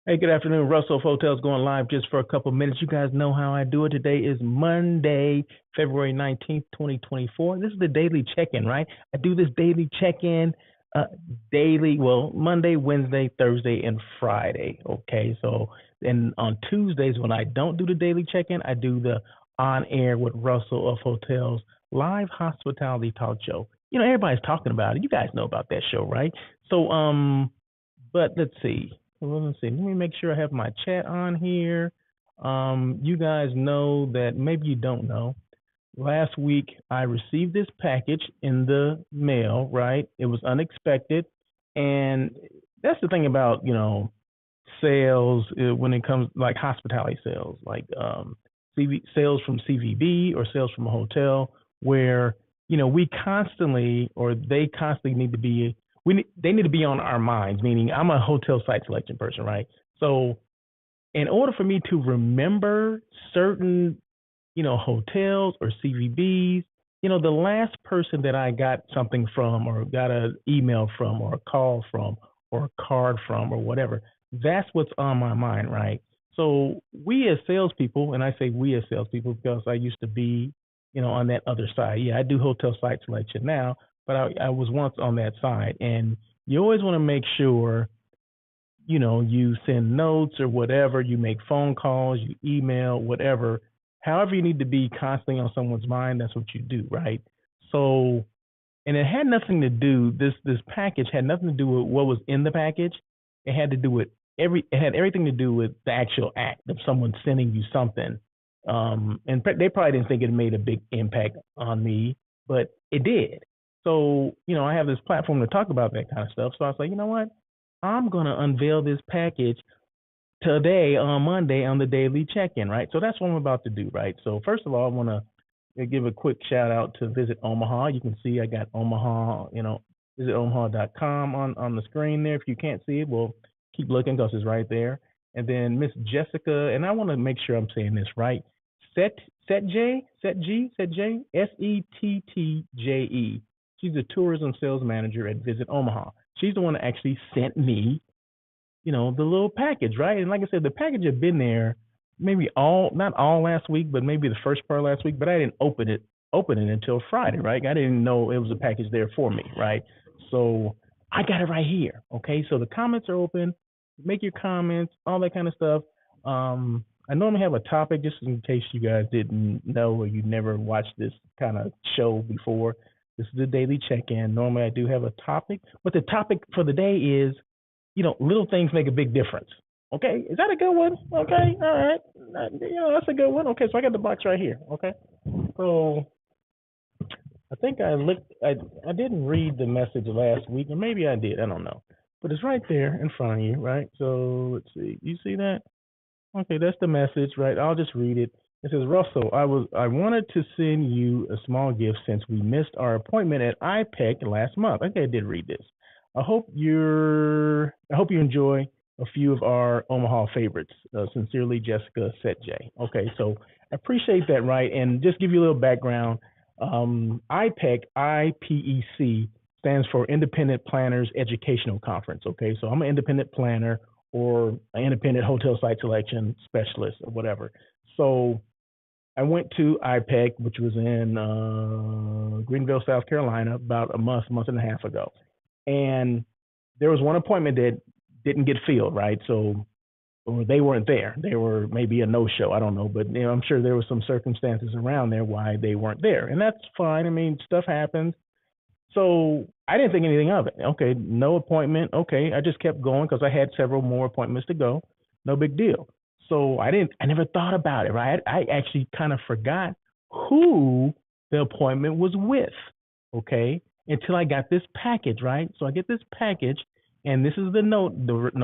Hey, good afternoon. Russell of Hotels going live just for a couple minutes. You guys know how I do it. Today is Monday, February 19th, 2024. This is the daily check-in, right? I do this daily check-in Monday, Wednesday, Thursday, and Friday. Okay, so and on Tuesdays when I don't do the daily check-in, I do the on air with Russell of Hotels live hospitality talk show. You know, everybody's talking about it. You guys know about that show, right? So, but let's see. Well, let's see. Let me make sure I have my chat on here. You guys know that maybe you don't know. Last week I received this package in the mail, right? It was unexpected. And that's the thing about, sales when it comes like hospitality sales, like sales from CVB or sales from a hotel where, we constantly or they constantly need to be they need to be on our minds, meaning I'm a hotel site selection person, right? So in order for me to remember certain, hotels or CVBs, the last person that I got something from or got an email from or a call from or a card from or whatever, that's what's on my mind, right? So we as salespeople, and I say we as salespeople because I used to be, on that other side. Yeah, I do hotel site selection now, but I was once on that side. And you always want to make sure, you send notes or whatever, you make phone calls, you email, whatever. However, you need to be constantly on someone's mind, that's what you do, right? So, and it had nothing to do, this package had nothing to do with what was in the package. It had to do with it had everything to do with the actual act of someone sending you something. And they probably didn't think it made a big impact on me, but it did. So, I have this platform to talk about that kind of stuff. So I was like, you know what? I'm going to unveil this package today on Monday on the daily check-in, right? So that's what I'm about to do, right? So first of all, I want to give a quick shout out to Visit Omaha. You can see I got Omaha, visitomaha.com on the screen there. If you can't see it, well, keep looking because it's right there. And then Miss Jessica, and I want to make sure I'm saying this right. Settje, Settje. She's a tourism sales manager at Visit Omaha. She's the one that actually sent me, the little package, right? And like I said, the package had been there maybe not all last week, but maybe the first part of last week, but I didn't open it until Friday, right? I didn't know it was a package there for me, right? So I got it right here. Okay. So the comments are open. Make your comments, all that kind of stuff. I normally have a topic just in case you guys didn't know or you never watched this kind of show before. This is the daily check-in. Normally I do have a topic, but the topic for the day is, little things make a big difference. Okay, is that a good one? Okay, all right. That's a good one. Okay, so I got the box right here. Okay, so I think I didn't read the message last week, or maybe I did. I don't know, but it's right there in front of you, right? So let's see. You see that? Okay, that's the message, right? I'll just read it. It says, Russell, I wanted to send you a small gift since we missed our appointment at IPEC last month. Okay, I did read this. I hope you enjoy a few of our Omaha favorites. Sincerely, Jessica Setjay. Okay, so I appreciate that, right? And just give you a little background. IPEC, IPEC stands for Independent Planners Educational Conference. Okay, so I'm an independent planner or an independent hotel site selection specialist or whatever. So I went to IPEC, which was in Greenville, South Carolina, about a month and a half ago. And there was one appointment that didn't get filled, right? So, or they weren't there. They were maybe a no-show. I don't know, but I'm sure there were some circumstances around there why they weren't there, and that's fine. I mean, stuff happens. So I didn't think anything of it. Okay, no appointment. Okay, I just kept going because I had several more appointments to go. No big deal. So I never thought about it, right? I actually kind of forgot who the appointment was with. Okay, until I got this package, right? So I get this package, and this is the note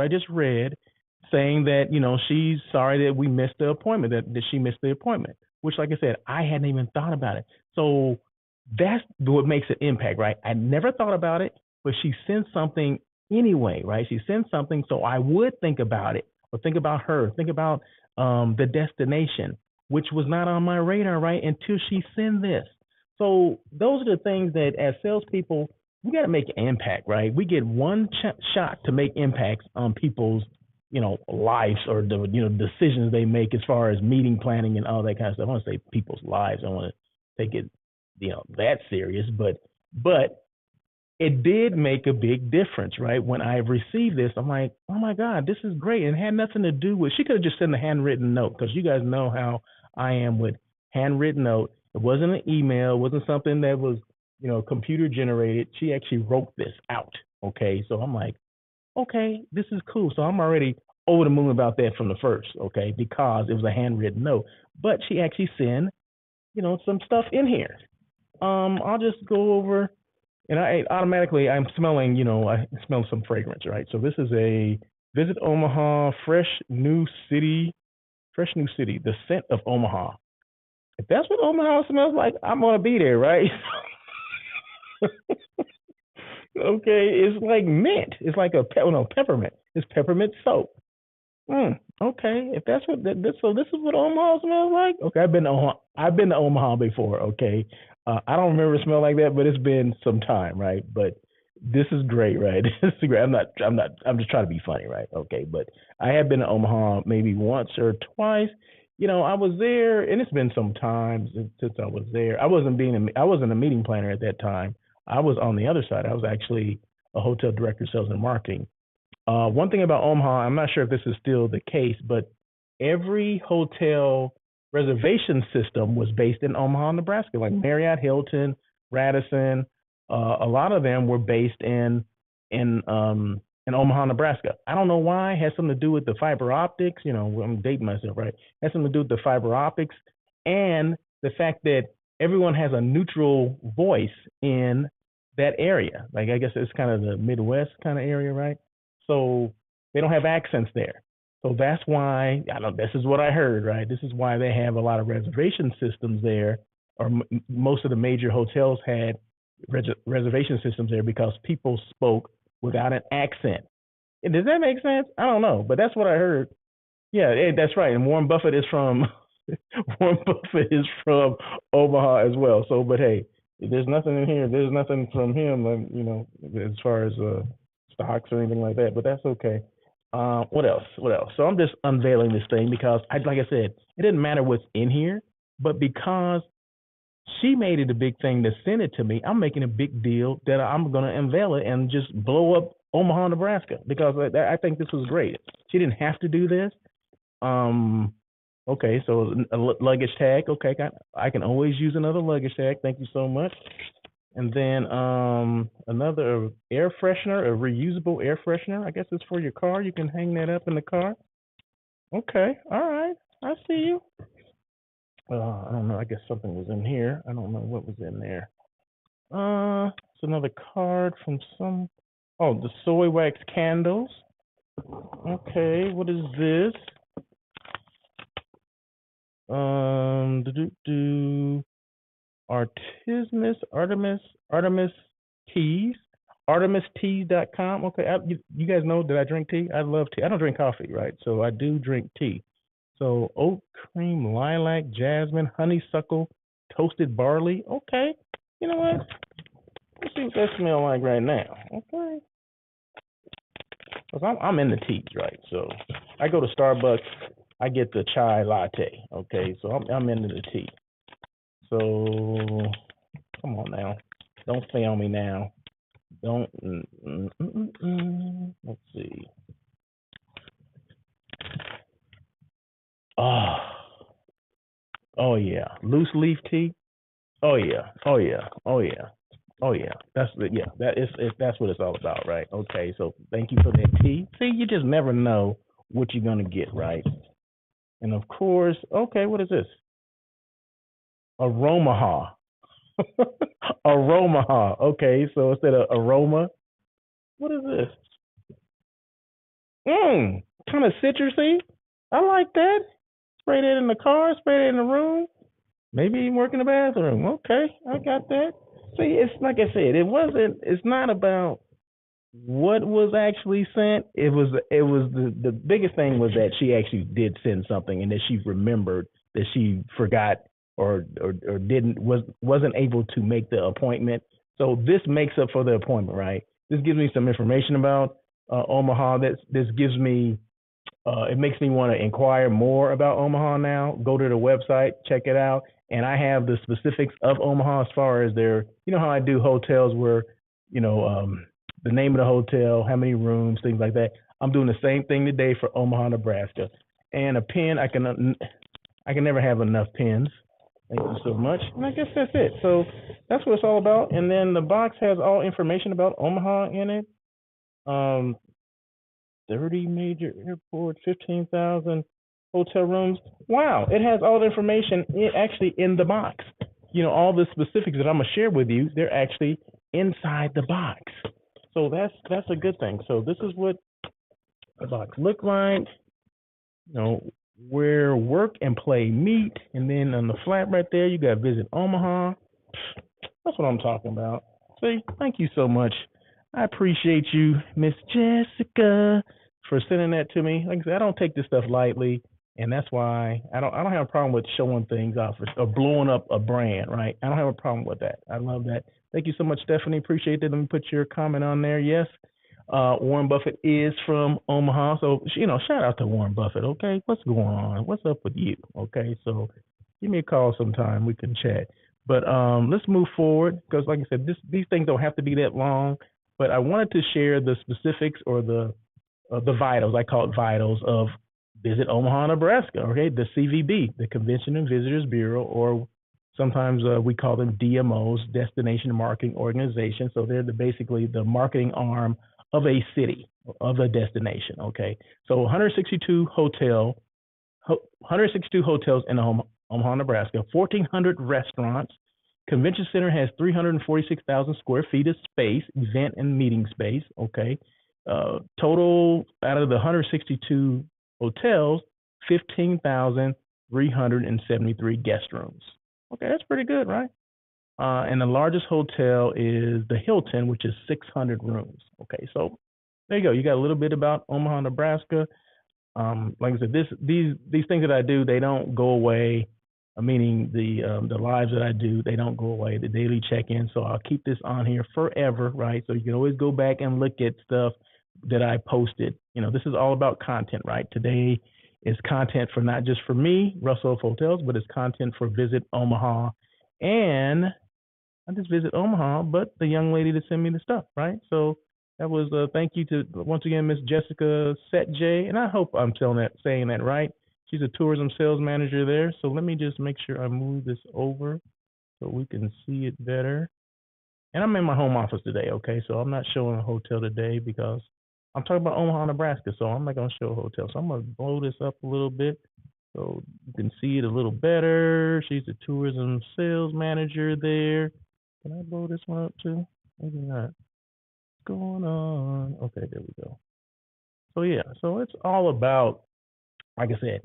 I just read, saying that, she's sorry that we missed the appointment, that she missed the appointment, which, like I said, I hadn't even thought about it. So that's what makes it impact, right? I never thought about it, but she sent something anyway, right? She sent something, so I would think about it, or think about her, think about the destination, which was not on my radar, right, until she sent this. So those are the things that as salespeople, we got to make an impact, right? We get one shot to make impacts on people's lives or the decisions they make as far as meeting planning and all that kind of stuff. I want to say people's lives. I don't want to take it that serious, but it did make a big difference, right? When I received this, I'm like, oh my God, this is great. And it had nothing to do with, she could have just sent a handwritten note, because you guys know how I am with handwritten note. It wasn't an email, it wasn't something that was, computer generated. She actually wrote this out. Okay. So I'm like, okay, this is cool. So I'm already over the moon about that from the first, okay, because it was a handwritten note. But she actually sent, some stuff in here. I'll just go over, and I'm smelling, I smell some fragrance, right? So this is a Visit Omaha Fresh New City, the scent of Omaha. If that's what Omaha smells like, I'm gonna be there, right? Okay, it's like mint. It's like peppermint. It's peppermint soap. Okay, if that's what so this is what Omaha smells like. Okay, I've been to Omaha before. Okay, I don't remember it smell like that, but it's been some time, right? But this is great, right? This is great. I'm just trying to be funny, right? Okay, but I have been to Omaha maybe once or twice. I was there, and it's been some time since I was there. I wasn't a meeting planner at that time. I was on the other side. I was actually a hotel director, sales and marketing. One thing about Omaha, I'm not sure if this is still the case, but every hotel reservation system was based in Omaha, Nebraska, like Marriott, Hilton, Radisson. A lot of them were based in Omaha, Nebraska. I don't know why. It has something to do with the fiber optics. I'm dating myself, right? It has something to do with the fiber optics and the fact that everyone has a neutral voice in that area. Like, I guess it's kind of the Midwest kind of area, right? So they don't have accents there. So that's why, I don't know, this is what I heard, right? This is why they have a lot of reservation systems there, or most of the major hotels had reservation systems there, because people spoke without an accent. And does that make sense? I don't know, but that's what I heard. Yeah, that's right. And Warren Buffett is from Warren Buffett is from Omaha as well. So, but hey, there's nothing in here. There's nothing from him, as far as stocks or anything like that. But that's okay. What else? What else? So I'm just unveiling this thing because, like I said, it didn't matter what's in here, but because she made it a big thing to send it to me, I'm making a big deal that I'm going to unveil it and just blow up Omaha, Nebraska, because I think this was great. She didn't have to do this. Okay, so a luggage tag. Okay, I can always use another luggage tag. Thank you so much. And then another air freshener, a reusable air freshener. I guess it's for your car. You can hang that up in the car. Okay, all right. I see you. I don't know. I guess something was in here. I don't know what was in there. It's another card from some. Oh, the soy wax candles. Okay, what is this? Artemis teas, artemisteas.com. Okay, you guys know that I drink tea. I love tea. I don't drink coffee, right? So I do drink tea. So oat cream, lilac, jasmine, honeysuckle, toasted barley. Okay, you know what? Let's see what that smells like right now. Okay, because I'm in the teas, right? So I go to Starbucks, I get the chai latte. Okay, so I'm into the tea. So come on now, don't fail me now. Don't. Let's see. Oh yeah, loose leaf tea. Oh yeah, oh yeah, oh yeah, oh yeah. That's what it's all about, right? Okay, so thank you for that tea. See, you just never know what you're gonna get, right? And of course, okay, what is this? Aromaha. Aromaha. Okay, so instead of aroma, what is this? Kind of citrusy. I like that. Spray that in the car, spray that in the room. Maybe even work in the bathroom. Okay, I got that. See, it's like I said, it's not about what was actually sent. It was the biggest thing was that she actually did send something, and that she remembered, that she forgot or wasn't able to make the appointment. So this makes up for the appointment, right? This gives me some information about Omaha. This gives me it makes me want to inquire more about Omaha now. Go to the website, check it out, and I have the specifics of Omaha as far as their, you know how I do hotels where, you know, the name of the hotel, how many rooms, things like that. I'm doing the same thing today for Omaha, Nebraska. And a pen, I can never have enough pens. Thank you so much. And I guess that's it. So that's what it's all about. And then the box has all information about Omaha in it. Um, 30 major airports, 15,000 hotel rooms. Wow, it has all the information actually in the box. You know, all the specifics that I'm gonna share with you, they're actually inside the box. So that's a good thing. So this is what the box look like. You know, where work and play meet, and then on the flap right there, you got Visit Omaha. That's what I'm talking about. See, thank you so much. I appreciate you, Miss Jessica, for sending that to me. Like I said, I don't take this stuff lightly, and that's why I don't have a problem with showing things off or blowing up a brand, right? I don't have a problem with that. I love that. Thank you so much, Stephanie. Appreciate that. Let me put your comment on there. Yes. Warren Buffett is from Omaha, so you know, shout out to Warren Buffett. Okay, what's going on? What's up with you? Okay, so give me a call sometime. We can chat. But let's move forward because, like I said, these things don't have to be that long. But I wanted to share the specifics or the vitals. I call it vitals of Visit Omaha, Nebraska. Okay, the CVB, the Convention and Visitors Bureau, or sometimes we call them DMOs, Destination Marketing Organization. So they're basically the marketing arm of a city, of a destination. Okay, so 162 hotels in Omaha, Nebraska, 1,400 restaurants. Convention Center has 346,000 square feet of space, event and meeting space. Okay, total out of the 162 hotels, 15,373 guest rooms. Okay, that's pretty good, right? And the largest hotel is the Hilton, which is 600 rooms. Okay, so there you go. You got a little bit about Omaha, Nebraska. Like I said, these things that I do, they don't go away. Meaning the lives that I do, they don't go away. The daily check-in. So I'll keep this on here forever, right? So you can always go back and look at stuff that I posted. You know, this is all about content, right? Today is content for not just for me, Russell of Hotels, but it's content for Visit Omaha and not just Visit Omaha, but the young lady that sent me the stuff, right? So that was a thank you to once again Miss Jessica Setj, and I hope I'm saying that right. She's a tourism sales manager there. So let me just make sure I move this over so we can see it better. And I'm in my home office today, okay? So I'm not showing a hotel today because I'm talking about Omaha, Nebraska. So I'm not going to show a hotel. So I'm going to blow this up a little bit so you can see it a little better. She's a tourism sales manager there. Can I blow this one up too? Maybe not. What's going on? Okay, there we go. So yeah, so it's all about, like I said,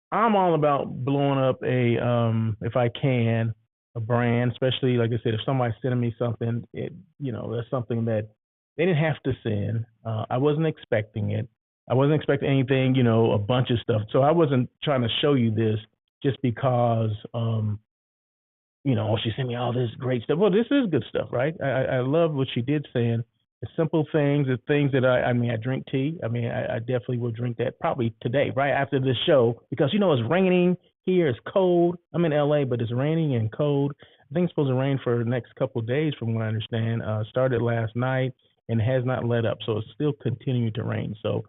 I'm all about blowing up if I can, a brand, especially like I said, if somebody's sending me something, that's something that they didn't have to send. I wasn't expecting it. I wasn't expecting anything, a bunch of stuff. So I wasn't trying to show you this just because, she sent me all this great stuff. Well, this is good stuff, right? I love what she did saying. The simple things, the things that I drink tea. I definitely will drink that probably today, right after this show, because it's raining here. It's cold. I'm in LA, but it's raining and cold. I think it's supposed to rain for the next couple of days, from what I understand. Started last night and has not let up, so it's still continuing to rain. So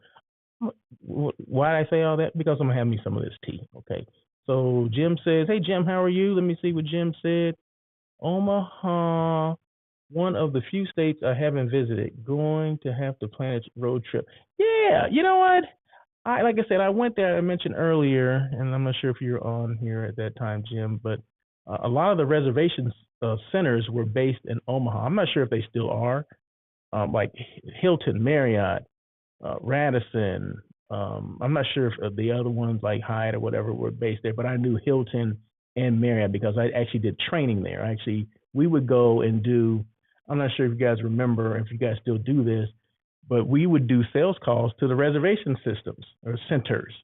why did I say all that? Because I'm gonna have me some of this tea. Okay. So Jim says, "Hey Jim, how are you?" Let me see what Jim said. Omaha, one of the few states I haven't visited. Going to have to plan a road trip. Yeah, you know what? Like I said, I went there. I mentioned earlier, and I'm not sure if you were on here at that time, Jim, but a lot of the reservations centers were based in Omaha. I'm not sure if they still are, like Hilton, Marriott, Radisson. I'm not sure if the other ones like Hyatt or whatever were based there, but I knew Hilton and Marriott because I actually did training there. We would go and do. I'm not sure if you guys remember, if you guys still do this, but we would do sales calls to the reservation systems or centers.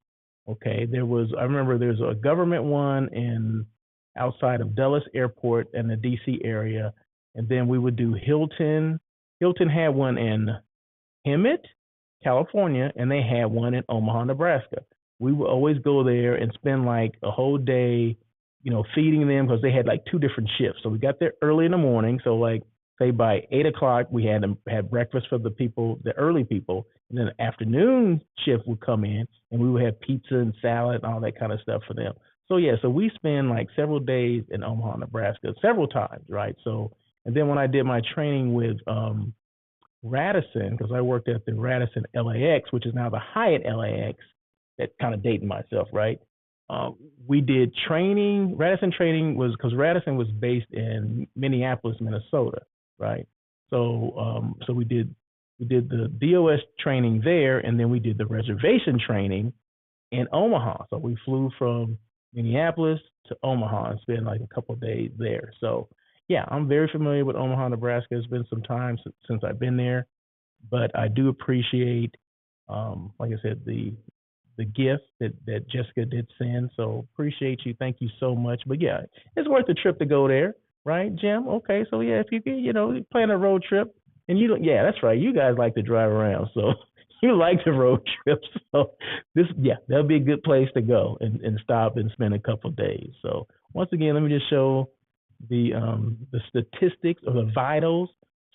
Okay, I remember there's a government one outside of Dulles Airport in the DC area, and then we would do Hilton. Hilton had one in Hemet, California, and they had one in Omaha, Nebraska. We would always go there and spend like a whole day, feeding them because they had like two different shifts. So we got there early in the morning. So like say by 8 o'clock, we had breakfast for the people, the early people, and then the afternoon shift would come in, and we would have pizza and salad and all that kind of stuff for them. So yeah, so we spend like several days in Omaha, Nebraska, several times, right? So and then when I did my training with Radisson, because I worked at the Radisson LAX, which is now the Hyatt LAX, that kind of dating myself, right? We did training. Radisson training was because Radisson was based in Minneapolis, Minnesota, right? So we did the DOS training there, and then we did the reservation training in Omaha. So we flew from Minneapolis to Omaha and spent like a couple of days there. So yeah, I'm very familiar with Omaha, Nebraska. It's been some time since I've been there, but I do appreciate, like I said, the gift that Jessica did send. So appreciate you. Thank you so much. But yeah, it's worth the trip to go there, right, Jim? Okay, so yeah, if you can, plan a road trip, and yeah, that's right. You guys like to drive around, so you like the road trips. So that'll be a good place to go and stop and spend a couple of days. So once again, let me just show the statistics or the vitals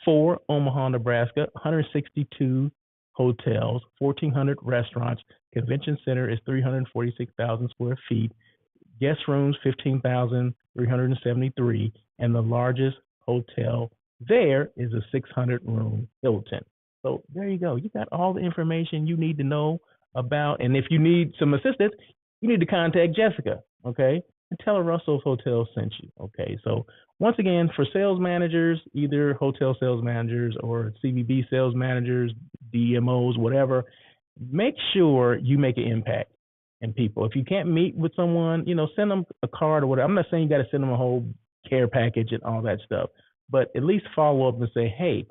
for Omaha, Nebraska. 162 hotels, 1,400 restaurants. Convention center is 346,000 square feet. Guest rooms 15,373, and the largest hotel there is a 600-room Hilton. So there you go. You got all the information you need to know about. And if you need some assistance, you need to contact Jessica, okay? And tell her Russell Hotels sent you, okay? So once again, for sales managers, either hotel sales managers or CVB sales managers, DMOs, whatever, make sure you make an impact in people. If you can't meet with someone, send them a card or whatever. I'm not saying you got to send them a whole care package and all that stuff, but at least follow up and say, hey,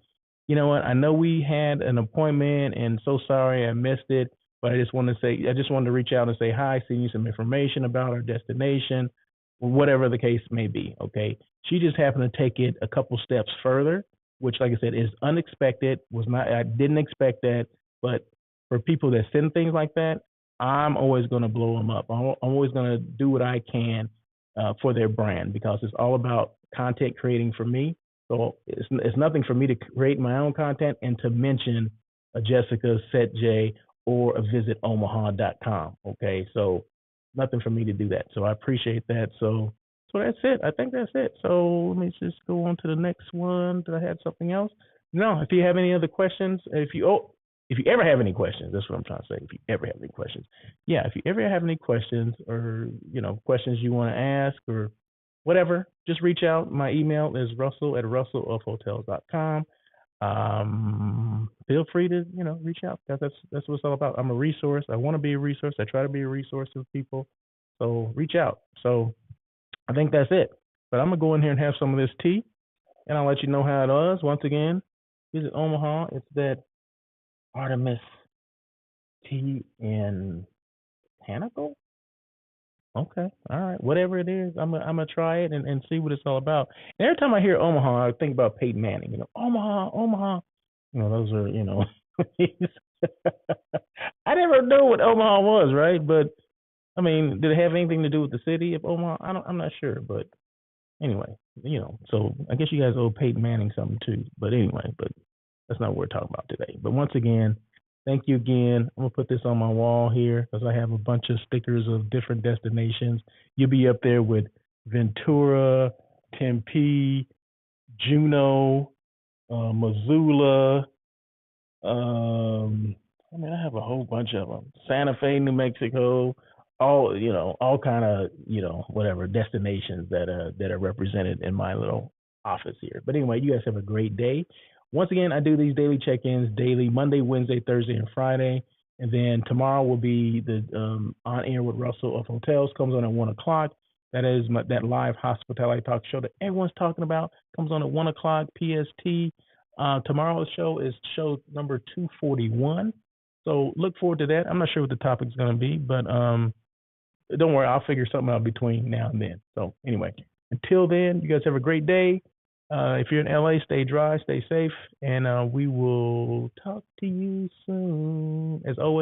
you know what? I know we had an appointment, and so sorry I missed it, but I just wanted to reach out and say hi, send you some information about our destination, whatever the case may be. Okay. She just happened to take it a couple steps further, which, like I said, is unexpected. I didn't expect that, but for people that send things like that, I'm always going to blow them up. I'm always going to do what I can for their brand, because it's all about content creating for me. So it's nothing for me to create my own content and to mention a Jessica, Set J, or a visitomaha.com. Okay, so nothing for me to do that. So I appreciate that. So that's it. I think that's it. So let me just go on to the next one. Did I have something else? No. If you have any other questions, if you ever have any questions, that's what I'm trying to say. If you ever have any questions, if you ever have any questions, or questions you want to ask or whatever, just reach out. My email is russell@russellofhotels.com. Feel free to reach out, because that's what it's all about. I'm a resource. I want to be a resource. I try to be a resource to people. So reach out. So I think that's it. But I'm gonna go in here and have some of this tea, and I'll let you know how it is. Once again, Visit Omaha. It's that Artemis tea in Botanical. Okay, all right. Whatever it is, I'm gonna try it and see what it's all about. And every time I hear Omaha, I think about Peyton Manning. Omaha, Omaha. Those are I never knew what Omaha was, right? But I mean, did it have anything to do with the city of Omaha? I'm not sure, but anyway, so I guess you guys owe Peyton Manning something too. But anyway, that's not what we're talking about today. But once again, thank you again. I'm gonna put this on my wall here because I have a bunch of stickers of different destinations. You'll be up there with Ventura, Tempe, Juneau, Missoula. I have a whole bunch of them. Santa Fe, New Mexico. All kind of whatever destinations that are represented in my little office here. But anyway, you guys have a great day. Once again, I do these daily check-ins daily, Monday, Wednesday, Thursday, and Friday. And then tomorrow will be the On Air with Russell of Hotels, comes on at 1 o'clock. That is that live hospitality talk show that everyone's talking about, comes on at 1 o'clock PST. Tomorrow's show is show number 241. So look forward to that. I'm not sure what the topic's going to be, but don't worry, I'll figure something out between now and then. So anyway, until then, you guys have a great day. If you're in LA, stay dry, stay safe, and we will talk to you soon. As always.